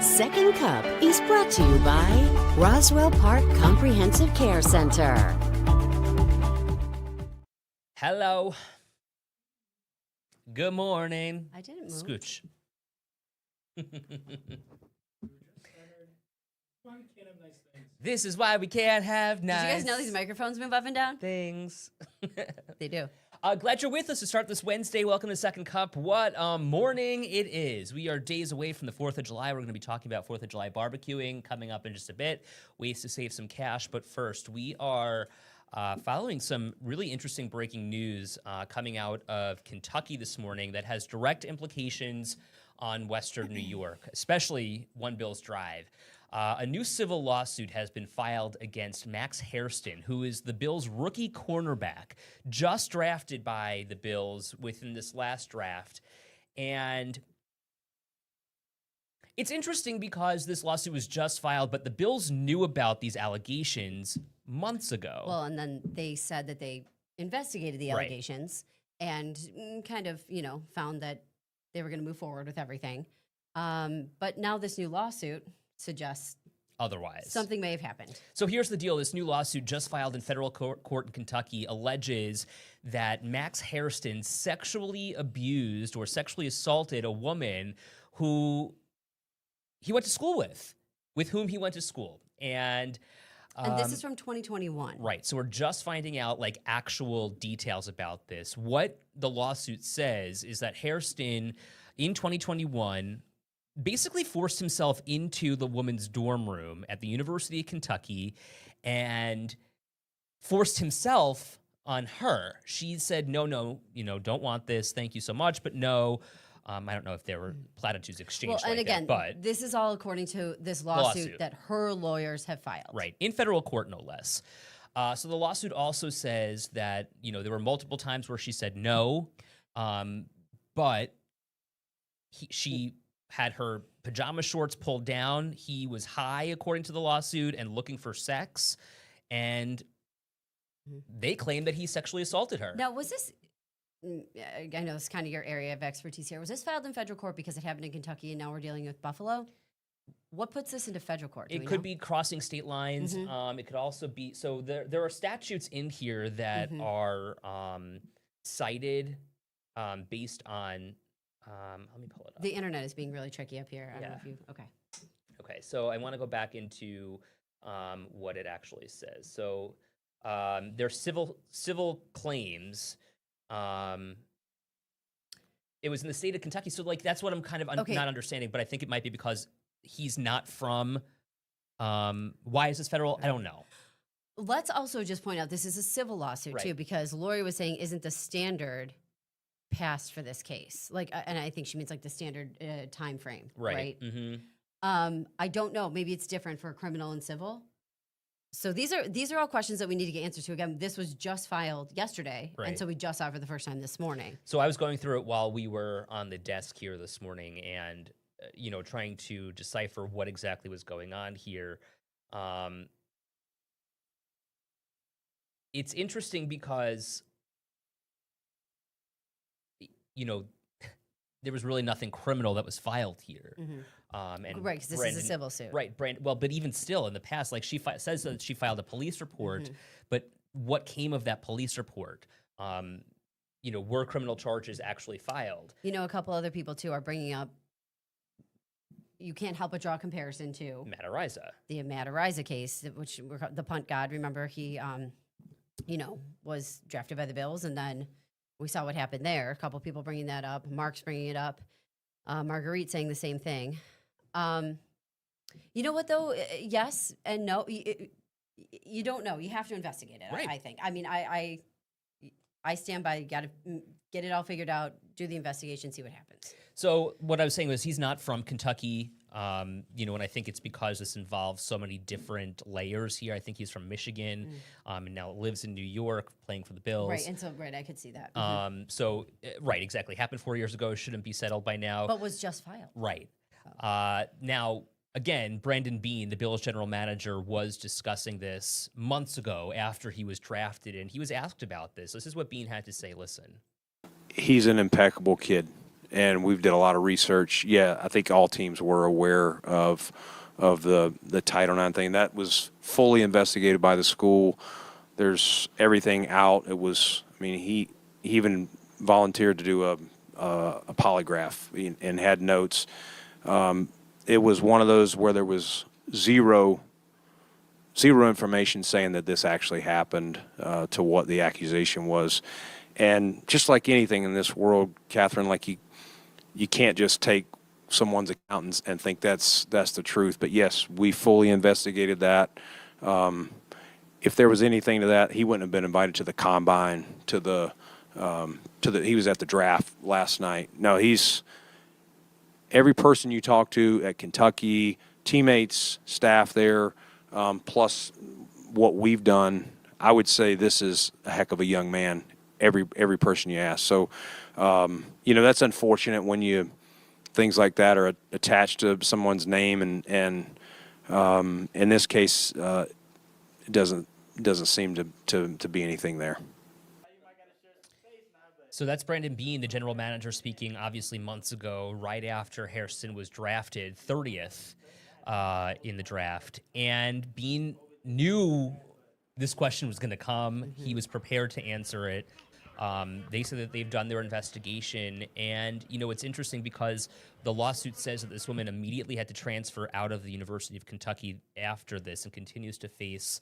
Second Cup is brought to you by Roswell Park Comprehensive Care Center. Hello. Good morning. I didn't move. Scooch. This is why we can't have nice Did you guys know these microphones move up and down? things. They do. Glad you're with us to start this Wednesday. Welcome to Second Cup. What morning it is. We are days away from the 4th of July. We're going to be talking about 4th of July barbecuing coming up in just a bit. Ways to save some cash. But first, we are following some really interesting breaking news coming out of Kentucky this morning that has direct implications on Western New York, especially One Bills Drive. A new civil lawsuit has been filed against Max Hairston, who is the Bills' rookie cornerback, just drafted by the Bills within this last draft. And it's interesting because this lawsuit was just filed, but the Bills knew about these allegations months ago. Well, and then they said that they investigated the allegations and kind of, found that they were going to move forward with everything. But now this new lawsuit suggests otherwise. Something may have happened. So here's the deal. This new lawsuit just filed in federal court in Kentucky alleges that Max Hairston sexually abused or sexually assaulted a woman who he went to school with whom he went to school. And this is from 2021. Right. So we're just finding out actual details about this. What the lawsuit says is that Hairston in 2021 basically forced himself into the woman's dorm room at the University of Kentucky and forced himself on her. She said, no, don't want this. Thank you so much. But no, I don't know if there were platitudes exchanged but this is all according to this lawsuit that her lawyers have filed. Right. In federal court, no less. So the lawsuit also says that, there were multiple times where she said no, but she had her pajama shorts pulled down. He was high, according to the lawsuit, and looking for sex. And they claim that he sexually assaulted her. Now, was this, I know it's kind of your area of expertise here, was this filed in federal court because it happened in Kentucky and now we're dealing with Buffalo? What puts this into federal court? It could be crossing state lines. It could also be, so there are statutes in here that are cited based on, let me pull it up. The internet is being really tricky up here. I don't know if you, Okay, so I want to go back into what it actually says. So there's civil claims. It was in the state of Kentucky. So that's what I'm kind of not understanding, but I think it might be because he's not from, why is this federal? I don't know. Let's also just point out, this is a civil lawsuit too, because Lori was saying, isn't the standard passed for this case? And I think she means the standard time frame, right? I don't know. Maybe it's different for criminal and civil. So these are all questions that we need to get answers to. Again, this was just filed yesterday, and so we just saw it for the first time this morning. So I was going through it while we were on the desk here this morning, and trying to decipher what exactly was going on here. It's interesting because there was really nothing criminal that was filed here. And right, because this is a civil suit. Right, but even still, in the past, she says that she filed a police report, but what came of that police report? Were criminal charges actually filed? A couple other people, too, are bringing up, you can't help but draw a comparison to Matt Ariza. The Matt Ariza case, which the punt god, remember, he, was drafted by the Bills, and then we saw what happened there. A couple people bringing that up. Mark's bringing it up. Marguerite saying the same thing. You know what, though? Yes and no. You don't know. You have to investigate it, right. I think. I mean, I stand by, got to get it all figured out, do the investigation, see what happens. So what I was saying was he's not from Kentucky, and I think it's because this involves so many different layers here. I think he's from Michigan, and now lives in New York playing for the Bills. Right, and so, I could see that. Right, exactly. Happened 4 years ago, shouldn't be settled by now. But was just filed. Right. Now, again, Brandon Beane, the Bills general manager, was discussing this months ago after he was drafted, and he was asked about this. This is what Beane had to say. Listen. He's an impeccable kid. and we've did a lot of research. Yeah, I think all teams were aware of the Title IX thing. That was fully investigated by the school. There's everything out. It was, I mean, he even volunteered to do a polygraph and had notes. It was one of those where there was zero information saying that this actually happened to what the accusation was. And just like anything in this world, Catherine, like you can't just take someone's accountants and think that's the truth. But yes, we fully investigated that. If there was anything to that, he wouldn't have been invited to the combine, he was at the draft last night. No, every person you talk to at Kentucky, teammates, staff there, plus what we've done, I would say this is a heck of a young man. Every person you ask. So, that's unfortunate when things like that are attached to someone's name, and in this case, it doesn't seem to be anything there. So that's Brandon Beane, the general manager, speaking obviously months ago, right after Hairston was drafted 30th in the draft. And Beane knew this question was going to come. Mm-hmm. He was prepared to answer it. They said that they've done their investigation. And, it's interesting because the lawsuit says that this woman immediately had to transfer out of the University of Kentucky after this and continues to face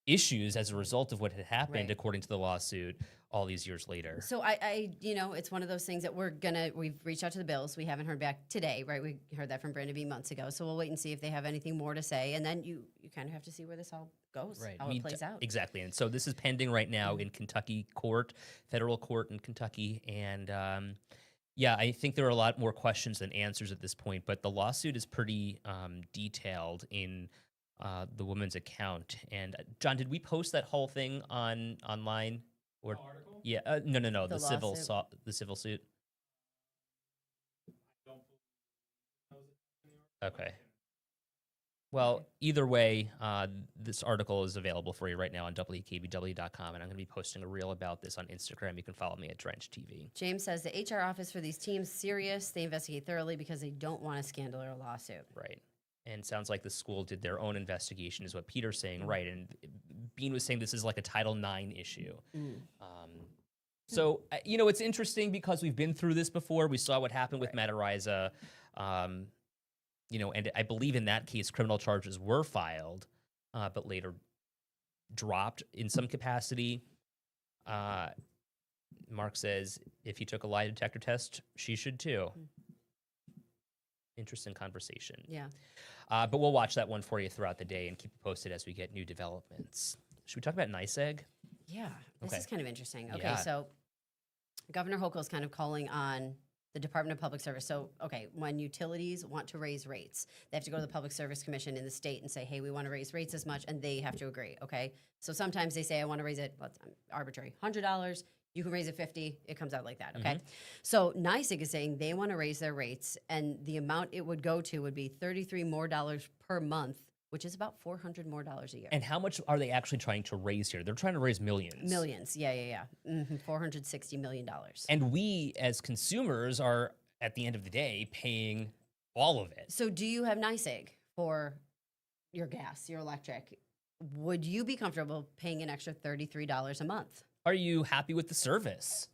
issues as a result of what had happened, right, according to the lawsuit, all these years later. So I it's one of those things that we've reached out to the Bills. We haven't heard back today, right? We heard that from Brandon B months ago. So we'll wait and see if they have anything more to say. And then you kind of have to see where this all goes, right, how it plays out. Exactly. And so this is pending right now in Kentucky court, federal court in Kentucky. And I think there are a lot more questions than answers at this point, but the lawsuit is pretty detailed in the woman's account. And John, did we post that whole thing online? Or the article? Yeah, no, the civil suit. Okay. Well, either way, this article is available for you right now on WKBW.com, and I'm going to be posting a reel about this on Instagram. You can follow me at Drench TV. James says the HR office for these teams serious. They investigate thoroughly because they don't want a scandal or a lawsuit. Right. And sounds like the school did their own investigation, is what Peter's saying, right? And Beane was saying this is like a Title IX issue. So, it's interesting because we've been through this before. We saw what happened with Matt Ariza, and I believe in that case criminal charges were filed, but later dropped in some capacity. Mark says if he took a lie detector test, she should too. Interesting conversation. Yeah. But we'll watch that one for you throughout the day and keep you posted as we get new developments. Should we talk about NYSEG? Yeah, this is kind of interesting. Okay, Yeah. So Governor Hochul is kind of calling on the Department of Public Service. So, when utilities want to raise rates, they have to go to the Public Service Commission in the state and say, hey, we want to raise rates as much, and they have to agree, okay? So sometimes they say, I want to raise it, arbitrary, $100. You can raise it 50. It comes out like that, okay? Mm-hmm. So NYSEG is saying they want to raise their rates, and the amount it would go to would be $33 more per month, which is about $400 more a year. And how much are they actually trying to raise here? They're trying to raise millions. Millions, yeah. $460 million. And we, as consumers, are, at the end of the day, paying all of it. So do you have NYSEG for your gas, your electric? Would you be comfortable paying an extra $33 a month? Are you happy with the service?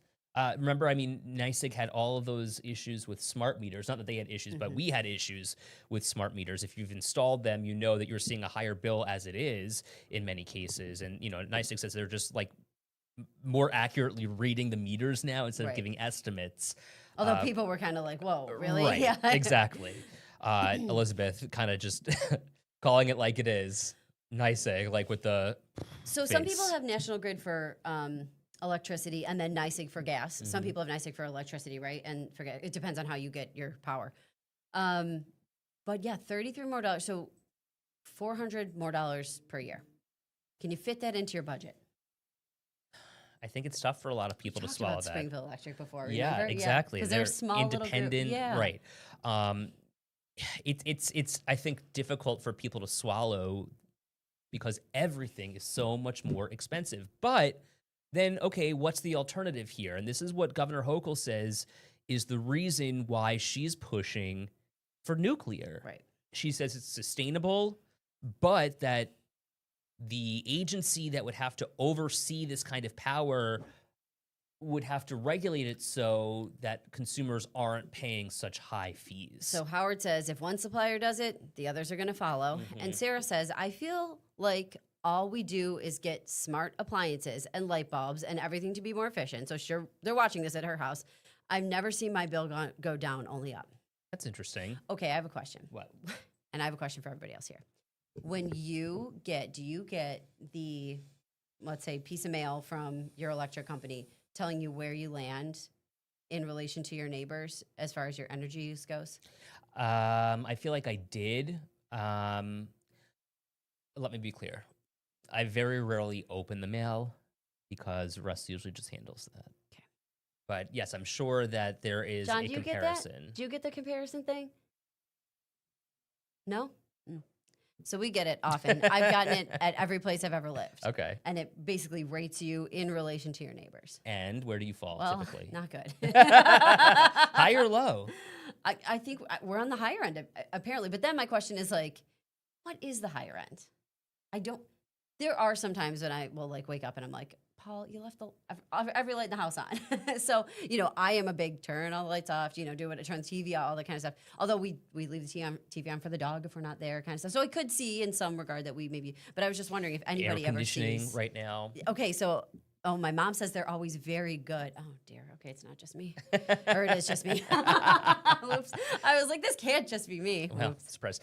Remember, NYSEG had all of those issues with smart meters. Not that they had issues, but we had issues with smart meters. If you've installed them, you know that you're seeing a higher bill as it is in many cases. And, NYSEG says they're just like more accurately reading the meters now instead of giving estimates. Although people were kind of like, whoa, really? Right, yeah. Exactly. Elizabeth kind of just calling it like it is. NYSEG, like with the So some people have National Grid for electricity and then NYSEG for gas. Some people have NYSEG for electricity, right? And for gas. It depends on how you get your power. But yeah, $33 more. So $400 more per year. Can you fit that into your budget? I think it's tough for a lot of people to swallow about that. Springfield Electric before, remember? Yeah, exactly. Because they're small, independent, little group. right? It's I think difficult for people to swallow because everything is so much more expensive. But then, okay, what's the alternative here? And this is what Governor Hochul says is the reason why she's pushing for nuclear. Right. She says it's sustainable, but that the agency that would have to oversee this kind of power would have to regulate it so that consumers aren't paying such high fees. So Howard says if one supplier does it, the others are going to follow. And Sarah says, I feel like all we do is get smart appliances and light bulbs and everything to be more efficient. So sure, they're watching this at her house. I've never seen my bill go down, only up. That's interesting. Okay, I have a question. What? And I have a question for everybody else here. When do you get the, let's say, piece of mail from your electric company telling you where you land in relation to your neighbors as far as your energy use goes? I feel like I did. Let me be clear. I very rarely open the mail because Russ usually just handles that. Okay. But yes, I'm sure that there is John, a do you comparison. get that? Do you get the comparison thing? No? So we get it often. I've gotten it at every place I've ever lived. Okay. And it basically rates you in relation to your neighbors. And where do you fall typically? Not good. High or low? I think we're on the higher end, apparently. But then my question is like, what is the higher end? There are some times when I will like wake up and I'm like, Paul, you left every light in the house on. So, I am a big turn all the lights off, do it, turn the TV off, all that kind of stuff. Although we leave the TV on for the dog if we're not there, kind of stuff. So I could see in some regard that we maybe, but I was just wondering if anybody Air ever conditioning sees. right now. Okay, so, my mom says they're always very good. Oh dear, okay, it's not just me. Or it is just me. Oops. I was like, this can't just be me. Well, surprise.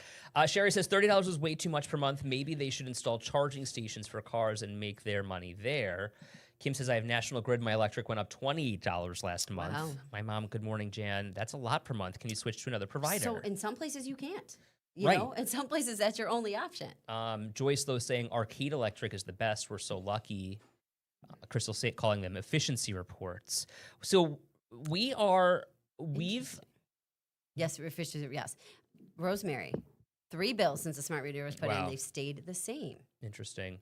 Sherry says $30 is way too much per month. Maybe they should install charging stations for cars and make their money there. Kim says, I have National Grid. My electric went up $28 last month. Wow. My mom, good morning, Jan. That's a lot per month. Can you switch to another provider? So in some places you can't. Right. In some places that's your only option. Joyce, though, saying Arcade Electric is the best. We're so lucky. Crystal calling them efficiency reports. So we've... Yes, efficiency, yes. Rosemary, 3 bills since the smart meter was put in. They've stayed the same. Interesting.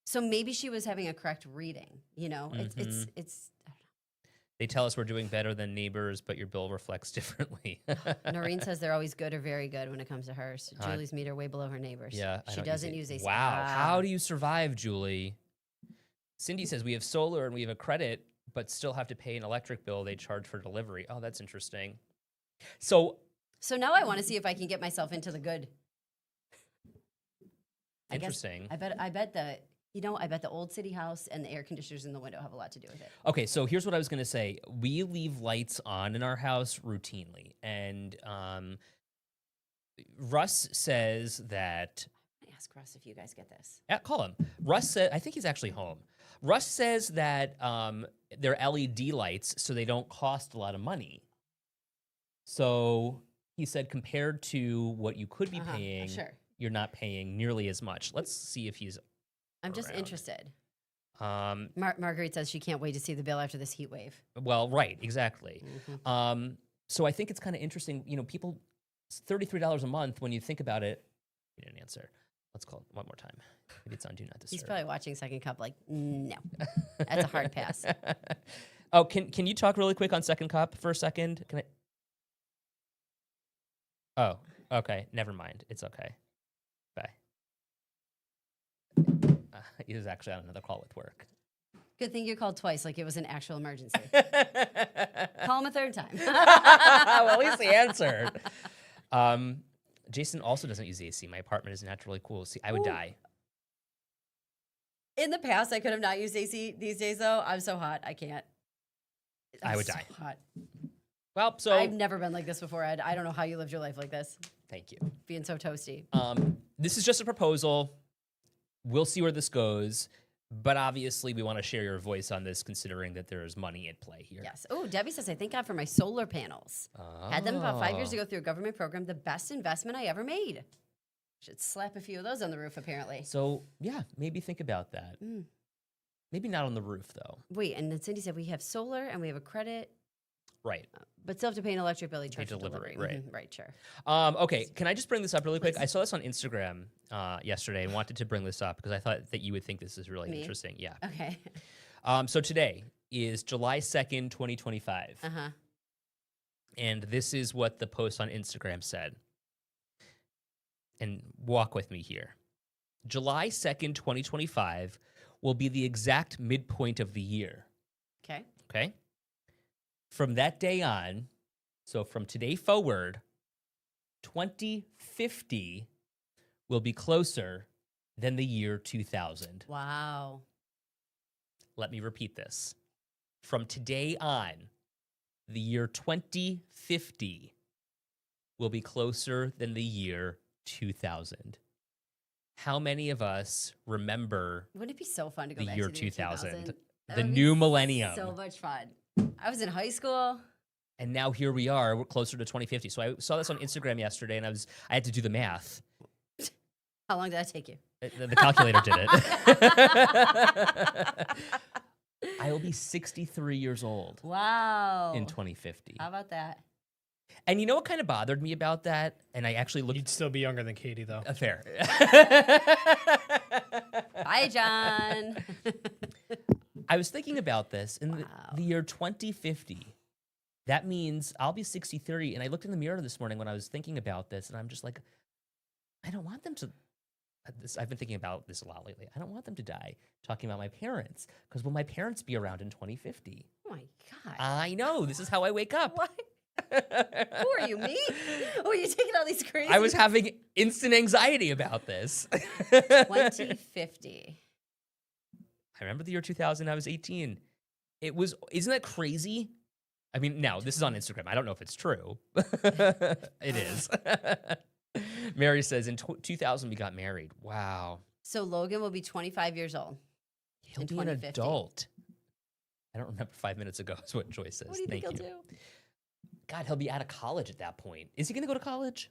So maybe she was having a correct reading. It's I don't know. They tell us we're doing better than neighbors, but your bill reflects differently. Noreen says they're always good or very good when it comes to hers. Julie's meter way below her neighbors. Yeah, she doesn't use AC. Wow, how do you survive, Julie? Cindy says we have solar and we have a credit, but still have to pay an electric bill they charge for delivery. Oh, that's interesting. So now I want to see if I can get myself into the good. Interesting. I bet the old city house and the air conditioners in the window have a lot to do with it. Okay, so here's what I was going to say. We leave lights on in our house routinely, and Russ says that... I ask Russ if you guys get this. Yeah, call him. Russ said, I think he's actually home. Russ says that they're LED lights, so they don't cost a lot of money. So he said compared to what you could be paying, sure. You're not paying nearly as much. Let's see if he's I'm just around. interested. Marguerite says she can't wait to see the bill after this heat wave. Well, right, exactly. So I think it's kind of interesting. People, $33 a month, when you think about it, he didn't answer. Let's call it one more time. Maybe it's on Do Not Disturb. He's probably watching Second Cup like, no. That's a hard pass. Oh, can you talk really quick on Second Cup for a second? Can I? Oh, okay. Never mind. It's okay. Bye. He was actually on another call with work. Good thing you called twice, like it was an actual emergency. Call him a third time. Well, at least he answered. Jason also doesn't use AC. My apartment is naturally cool. See, I would die. In the past, I could have not used AC. These days, though, I'm so hot, I can't. I would so die. Hot. Well, so I've never been like this before, Ed. I don't know how you lived your life like this. Thank you. Being so toasty. This is just a proposal. We'll see where this goes. But obviously, we want to share your voice on this, considering that there is money at play here. Yes. Oh, Debbie says, I thank God for my solar panels. Had them about 5 years ago through a government program. The best investment I ever made. Should slap a few of those on the roof, apparently. So, yeah, maybe think about that. Maybe not on the roof, though. Wait, and then Cindy said we have solar and we have a credit. Right. But still have to pay an electric bill. Charge delivery, delivery. right. Right, sure. Okay, can I just bring this up really quick? Please. I saw this on Instagram yesterday and wanted to bring this up because I thought that you would think this is really interesting. Yeah. Okay. So today is July 2nd, 2025. And this is what the post on Instagram said. And walk with me here. July 2nd, 2025 will be the exact midpoint of the year. Okay. Okay? From that day on, so from today forward, 2050 will be closer than the year 2000. Wow. Let me repeat this. From today on, the year 2050 will be closer than the year 2000. How many of us remember Wouldn't it be so fun to go the back year to the year 2000, That the would be new millennium? So much fun. I was in high school. And now here we are, we're closer to 2050. So I saw this on Instagram yesterday, and I had to do the math. How long did that take you? The calculator did it. I will be 63 years old Wow. in 2050. How about that? And you know what kind of bothered me about that? And I actually looked. You'd still be younger than Katie, though. Fair. Bye, John. I was thinking about this in Wow. the year 2050. That means I'll be 63. And I looked in the mirror this morning when I was thinking about this, and I'm just like, I don't want them to. I've been thinking about this a lot lately. I don't want them to die talking about my parents, because will my parents be around in 2050? Oh my God. I know. This is how I wake up. What? Who are you, me? Oh, you're taking all these crazy. I was having instant anxiety about this. 2050. I remember the year 2000. I was 18. Isn't that crazy? I mean, now this is on Instagram. I don't know if it's true. It is. Mary says in 2000 we got married. Wow. So Logan will be 25 years old. He'll in be an 2050. adult. I don't remember 5 minutes ago is what Joyce says. What do you Thank think you. he'll do? God, he'll be out of college at that point. Is he going to go to college?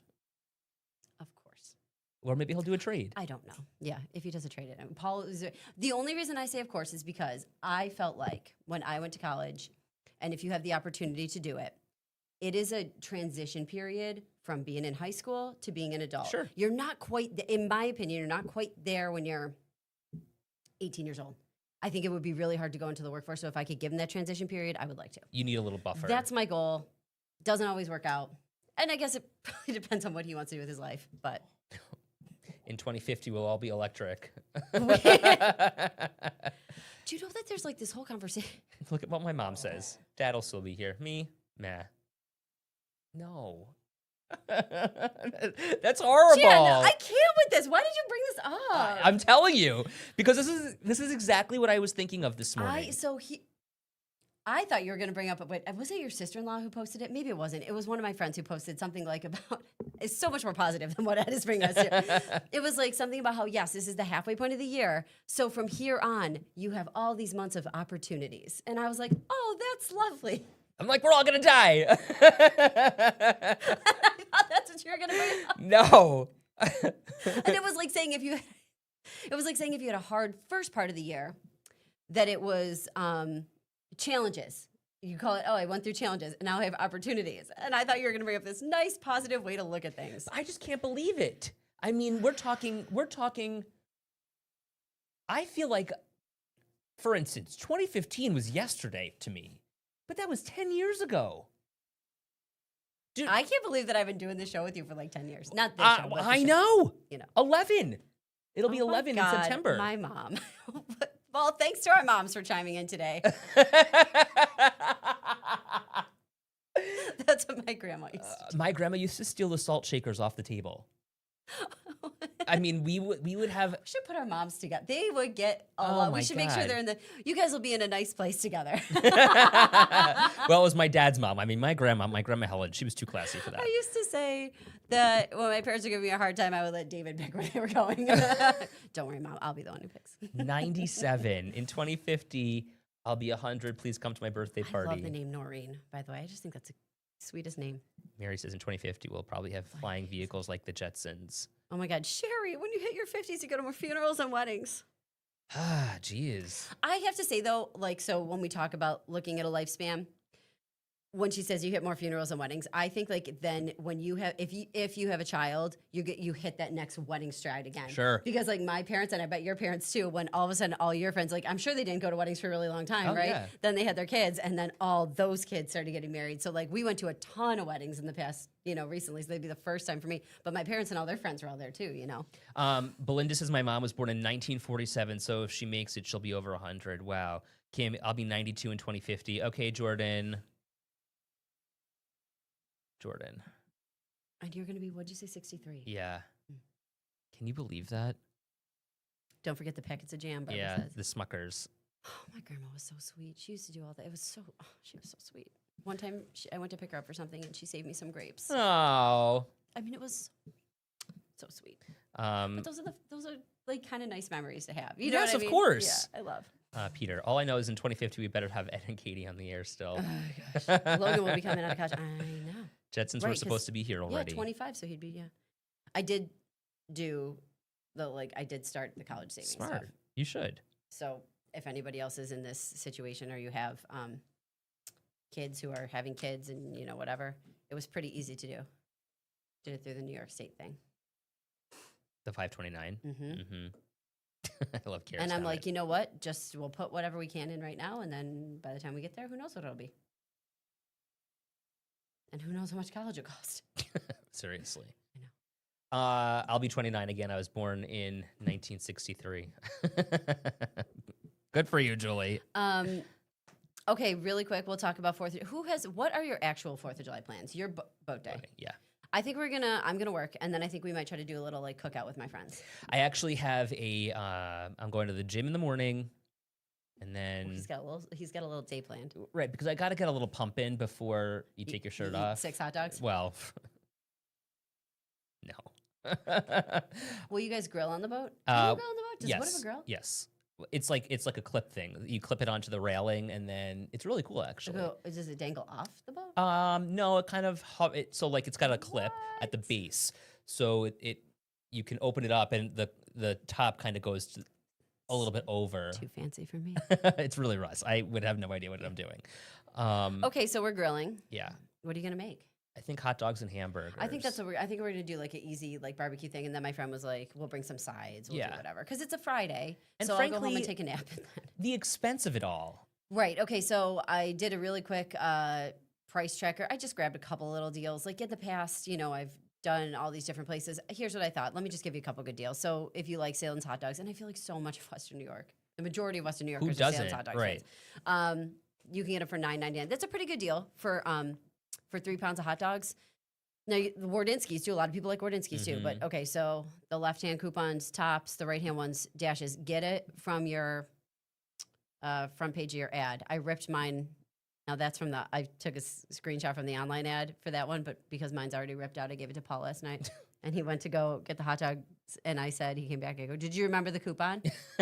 Of course. Or maybe he'll do a trade. I don't know. Yeah, if he does a trade it. And Paul is the only reason I say of course is because I felt like when I went to college, and if you have the opportunity to do it, it is a transition period from being in high school to being an adult. Sure. You're not quite, in my opinion, you're not quite there when you're 18 years old. I think it would be really hard to go into the workforce. So if I could give him that transition period, I would like to. You need a little buffer. That's my goal. Doesn't always work out. And I guess it probably depends on what he wants to do with his life. But in 2050, we'll all be electric. do you know that there's like this whole conversation? Look at what my mom says. Dad'll still be here. Me? Meh. No. That's horrible. Jan, I can't with this. Why did you bring this up? I'm telling you, because this is exactly what I was thinking of this morning. I thought you were going to bring up, but was it your sister-in-law who posted it? Maybe it wasn't. It was one of my friends who posted something like about, it's so much more positive than what Ed is bringing us to. It was like something about how, yes, this is the halfway point of the year. So from here on, you have all these months of opportunities. And I was like, oh, that's lovely. I'm like, we're all going to die. I thought that's what you were going to bring up. No. And it was like saying if you had a hard first part of the year, that it was challenges. You call it, oh, I went through challenges, and now I have opportunities. And I thought you were going to bring up this nice, positive way to look at things. I just can't believe it. I mean, we're talking, I feel like, for instance, 2015 was yesterday to me, but that was 10 years ago. Dude, I can't believe that I've been doing this show with you for like 10 years. Not this show, but the I show. know. You know. 11. It'll be Oh my 11 in God, September. My mom. Well, thanks to our moms for chiming in today. That's what my grandma used to do. My grandma used to steal the salt shakers off the table. I mean, we would have. We should put our moms together. They would get Oh we my should make sure God. they're in the. You guys will be in a nice place together. Well, it was my dad's mom. I mean, my grandma Helen, she was too classy for that. I used to say that when my parents were giving me a hard time, I would let David pick where they were going. Don't worry, Mom. I'll be the one who picks. 97. In 2050, I'll be 100. Please come to my birthday party. I love the name Noreen, by the way. I just think that's the sweetest name. Mary says in 2050, we'll probably have flying vehicles like the Jetsons. Oh my God, Sherry, when you hit your 50s, you go to more funerals and weddings. Ah, geez. I have to say though, like, so when we talk about looking at a lifespan, when she says you hit more funerals than weddings, I think like then when you have if you have a child, you hit that next wedding stride again. Sure. Because like my parents and I bet your parents too, when all of a sudden all your friends, like I'm sure they didn't go to weddings for a really long time, right? Yeah. Then they had their kids and then all those kids started getting married. So like we went to a ton of weddings in the past, recently. So they'd be the first time for me. But my parents and all their friends were all there too, Belinda says my mom was born in 1947, so if she makes it, she'll be over 100. Wow. Kim, I'll be 92 in 2050. Okay, Jordan. And you're going to be, what'd you say, 63? Yeah. Can you believe that? Don't forget the packets of jam, Barbara Yeah, says. the Smuckers. Oh, my grandma was so sweet. She used to do all that. It was so, she was so sweet. One time I went to pick her up for something and she saved me some grapes. Oh. I mean, it was so sweet. But Um, those are like kind of nice memories to have. You know Yes, what I of mean? course. Yeah, I love. Peter, all I know is in 2050 we better have Ed and Katie on the air still. Oh, gosh. Logan will be coming out of college. I know. Jetsons Right, were 'cause- supposed to be here already. Yeah, 25, so he'd be, yeah. I did do I did start the college savings Smart. stuff. You should. So if anybody else is in this situation or you have kids who are having kids and, whatever, it was pretty easy to do. Did it through the New York State thing. The 529. Mm-hmm. I love Kara's And I'm comment. like, you know what? Just we'll put whatever we can in right now, and then by the time we get there, who knows what it'll be? And who knows how much college will cost? Seriously. I know. I'll be 29 again. I was born in 1963. Good for you, Julie. Okay, really quick, we'll talk about what are your actual 4th of July plans? Your boat day. Okay, yeah. I think I'm gonna work, and then I think we might try to do a little like cookout with my friends. I actually have I'm going to the gym in the morning, and then He's got a little day planned. right, because I got to get a little pump in before you take your shirt Eat off. 6 hot dogs. Well, no. Will you guys grill on the boat? Can you grill on the boat? Does yes. What if a grill? Yes. It's like a clip thing. You clip it onto the railing, and then it's really cool, actually. Does it dangle off the boat? No, it kind of so like it's got a clip at the base, so you can open it up, and the top kind of goes a little bit over. Too fancy for me. It's really Russ. I would have no idea what I'm doing. Okay, so we're grilling. Yeah, What are you gonna make? I think hot dogs and hamburgers. I think I think we're gonna do like an easy like barbecue thing, and then my friend was like, "We'll bring some sides. We'll do whatever," because it's a Friday, And so I'll go home frankly, and take a nap. the expense of it all. Right. Okay. So I did a really quick price tracker. I just grabbed a couple little deals. Like in the past, I've done all these different places. Here's what I thought. Let me just give you a couple good deals. So if you like Salem's hot dogs, and I feel like so much of Western New York, the majority of Western New Yorkers are Salem's hot dogs. Right. Fans. You can get them for $9.99. That's a pretty good deal for 3 pounds of hot dogs. Now, the Wardinskis too. A lot of people like Wardinskis too. But okay, so the left-hand coupons, tops, the right-hand ones, dashes. Get it from your front page of your ad. I ripped mine. Now that's from I took a screenshot from the online ad for that one, but because mine's already ripped out, I gave it to Paul last night. And he went to go get the hot dogs, and I said, he came back, I go, "Did you remember the coupon?"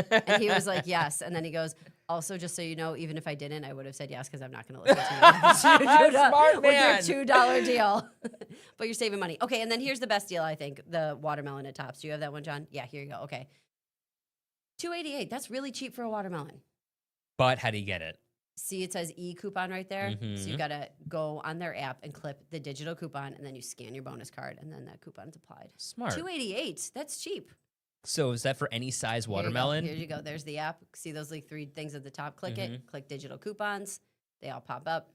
And he was like, "Yes." And then he goes, "Also, just so you know, even if I didn't, I would have said yes, because I'm not going to listen to you Smart man. with your $2 deal." But you're saving money. Okay, and then here's the best deal, I think, the watermelon at Tops. Do you have that one, John? Yeah, here you go. Okay. $2.88. That's really cheap for a watermelon. But how do you get it? See, it says e-coupon right there. So you got to go on their app and clip the digital coupon, and then you scan your bonus card, and then that coupon's applied. Smart. $2.88. That's cheap. So is that for any size watermelon? Here you go. There's the app. See those like 3 things at the top? Click it. Click digital coupons. They all pop up.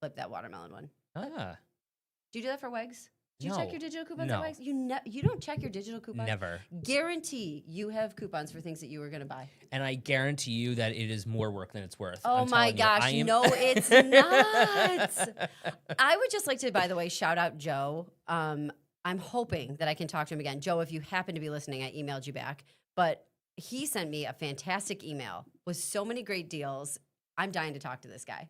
Clip that watermelon one. Ah, Do you do that for Wegs? Do you No. check your digital coupons No. at Wegs? You don't check your digital coupons? never. Guarantee you have coupons for things that you were going to buy. And I guarantee you that it is more work than it's worth. Oh I'm my telling you, gosh, I am- no, it's not. I would just like to, by the way, shout out Joe. I'm hoping that I can talk to him again. Joe, if you happen to be listening, I emailed you back. But he sent me a fantastic email with so many great deals. I'm dying to talk to this guy.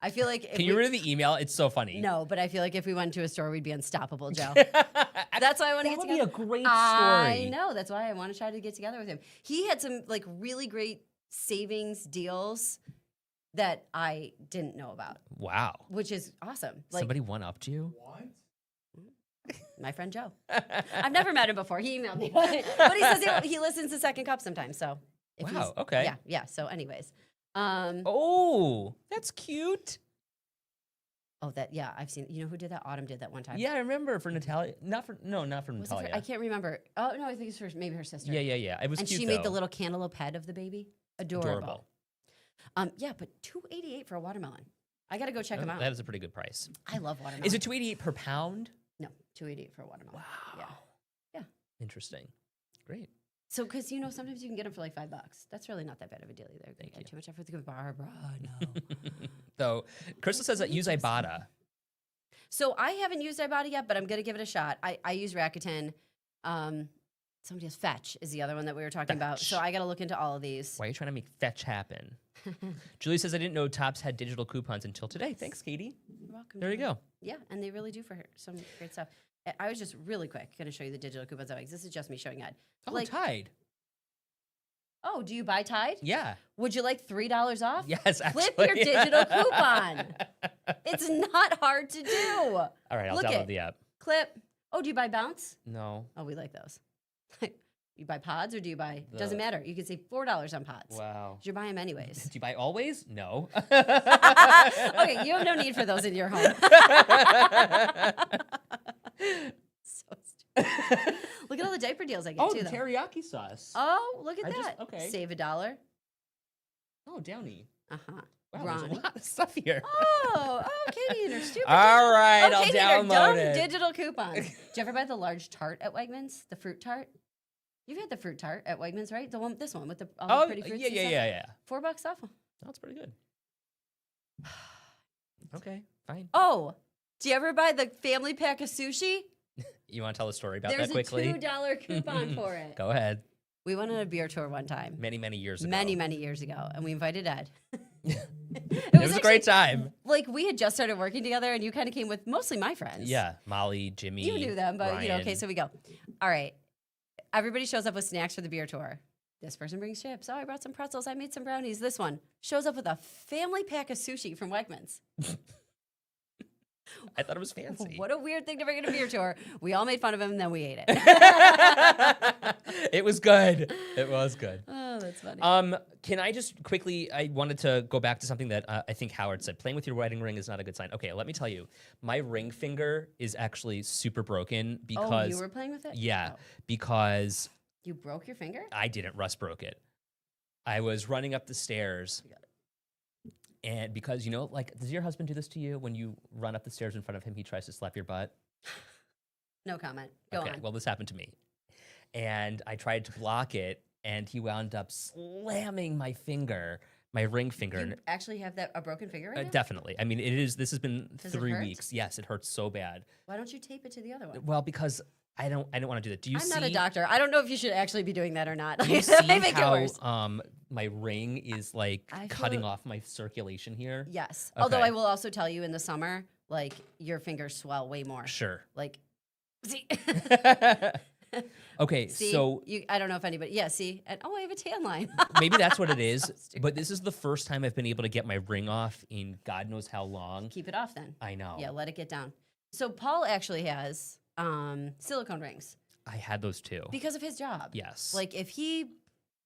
I feel like Can you read the email? It's so funny. No, but I feel like if we went to a store, we'd be unstoppable, Joe. That's why I want to That get would together. be a great story. I know. That's why I want to try to get together with him. He had some like really great savings deals that I didn't know about, Wow. which is awesome. Like Somebody one-upped you? my friend Joe. I've never met him before. He emailed me, but he says he listens to Second Cup sometimes. So if Wow, he's- okay. yeah, yeah. So anyways, Oh, that's cute. what? What? What? Oh, I've seen. You know who did that? Autumn did that one time. Yeah, I remember for Natalia. Not for Natalia. I can't remember. Oh no, I think it's maybe her sister. Yeah. It was and cute, she made the little cantaloupe head of the baby. Adorable. Yeah, but $2.88 for a watermelon. I got to go check them out. That is a pretty good price. I love watermelon. Is it $2.88 per pound? No, $2.88 for a watermelon. Wow. Yeah. Interesting. Great. So, because sometimes you can get them for like $5. That's really not that bad of a deal either. Thank you. Too much effort to give Barbara. No. So, Crystal says that use Ibotta. So I haven't used Ibotta yet, but I'm gonna give it a shot. I use Rakuten. Somebody else, Fetch is the other one that we were talking about. So I got to look into all of these. Why are you trying to make Fetch happen? Julie says, I didn't know Tops had digital coupons until today. Thanks, Katie. You're welcome. There you go. Yeah, and they really do for some great stuff. I was just really quick going to show you the digital coupons. This is just me showing ad. Oh, Tide. Oh, do you buy Tide? Yeah. Would you like $3 off? Yes, actually. Flip your digital coupon. It's not hard to do. All right, I'll download the app. Clip. Oh, do you buy Bounce? No. Oh, we like those. You buy pods or do you buy? Doesn't matter. You can save $4 on pods. Wow. You buy them anyways. Do you buy always? No. Okay, you have no need for those in your home. So stupid. Look at all the diaper deals I get too. The teriyaki sauce. Oh, look at that. Okay. Save $1. Oh, Downy. Uh-huh. Wow, there's a Ronnie. lot of stuff here. Oh, Katie and her stupid. All right, I'll Katie and her download dumb it. digital coupons. Did you ever buy the large tart at Wegmans? The fruit tart? You've had the fruit tart at Wegmans, right? This one with all the pretty fruits. Yeah. $4 off. That's pretty good. Okay, fine. Oh, do you ever buy the family pack of sushi? You want to tell the story about There's that quickly? a $2 coupon for it. Go ahead. We went on a beer tour one time. Many years ago. Many years ago. And we invited Ed. It was a great time. Like, we had just started working together, and you kind of came with mostly my friends. Yeah, Molly, Jimmy. You knew them, but, Ryan. okay, so we go. All right. Everybody shows up with snacks for the beer tour. This person brings chips. Oh, I brought some pretzels. I made some brownies. This one shows up with a family pack of sushi from Wegmans. I thought it was fancy. What a weird thing to bring in a beer tour. We all made fun of him, and then we ate it. It was good. It was good. Oh, that's funny. Can I just quickly, I wanted to go back to something that I think Howard said. Playing with your wedding ring is not a good sign. Okay, let me tell you. My ring finger is actually super broken because... Oh, you were playing with it? Yeah, Oh. because... You broke your finger? I didn't. Russ broke it. I was running up the stairs. And because, does your husband do this to you? When you run up the stairs in front of him, he tries to slap your butt? No comment. Go on. Well, this happened to me. And I tried to block it, and he wound up slamming my finger, my ring finger. You actually have a broken finger right now? Definitely. I mean, this has been Does it 3 hurt? weeks. Yes, it hurts so bad. Why don't you tape it to the other one? Well, because I don't want to do that. Do you I'm see? not a doctor. I don't know if you should actually be doing that or not. Do you That may see make it how worse. my ring is like I cutting feel- off my circulation here? Yes. Okay. Although I will also tell you in the summer, like, your fingers swell way more. Sure. Like, see? Okay, See? so I don't know if anybody, yeah, see? And, I have a tan line. maybe that's what it is. So stupid. But this is the first time I've been able to get my ring off in God knows how long. Keep it off then. I know. Yeah, let it get down. So Paul actually has silicone rings I had those too. because of his job. Yes. Like, if he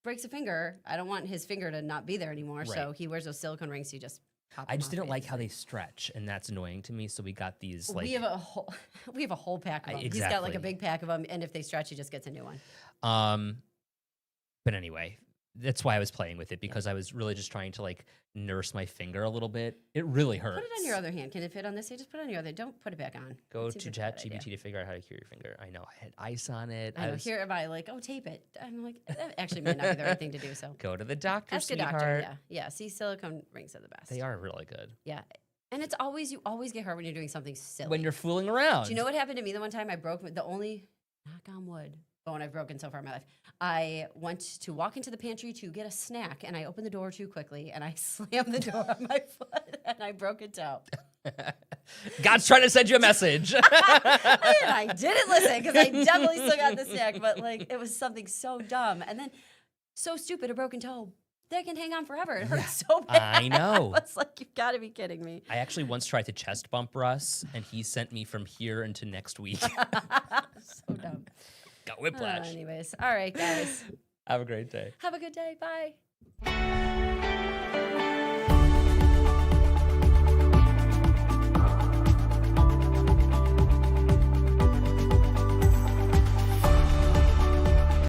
breaks a finger, I don't want his finger to not be there anymore. So Right. he wears those silicone rings. So you just pop I them just off didn't like how basically. they stretch, and that's annoying to me. So we got these like we have a whole pack of them. He's got like a Exactly. big pack of them, and if they stretch, he just gets a new one. But anyway, that's why I was playing with it, because I was really just trying to like nurse my finger a little bit. It really hurts. Put it on your other hand. Can it fit on this hand? Just put it on your other. Don't put it back on. Go That seems to like a bad idea. ChatGPT to figure out how to cure your finger. I know I had ice on it. I know. was- Here am I like, tape it. I'm like, that actually might not be the right thing to do. So Go to the doctor, ask a sweetheart. doctor. Yeah. See, silicone rings are the best. They are really good. Yeah, and you always get hurt when you're doing something silly. When you're fooling around. Do you know what happened to me the one time I broke the only, knock on wood, bone I've broken so far in my life? I went to walk into the pantry to get a snack, and I opened the door too quickly, and I slammed the door on my foot, and I broke a toe. God's trying to send you a message. And I didn't listen because I definitely still got the snack, but like it was something so dumb, and then so stupid, a broken toe. That can hang on forever. It hurts so bad. I know. I was like, you've got to be kidding me. I actually once tried to chest bump Russ, and he sent me from here into next week. So dumb. Got whiplash. Anyways, all right, guys. Have a great day. Have a good day. Bye.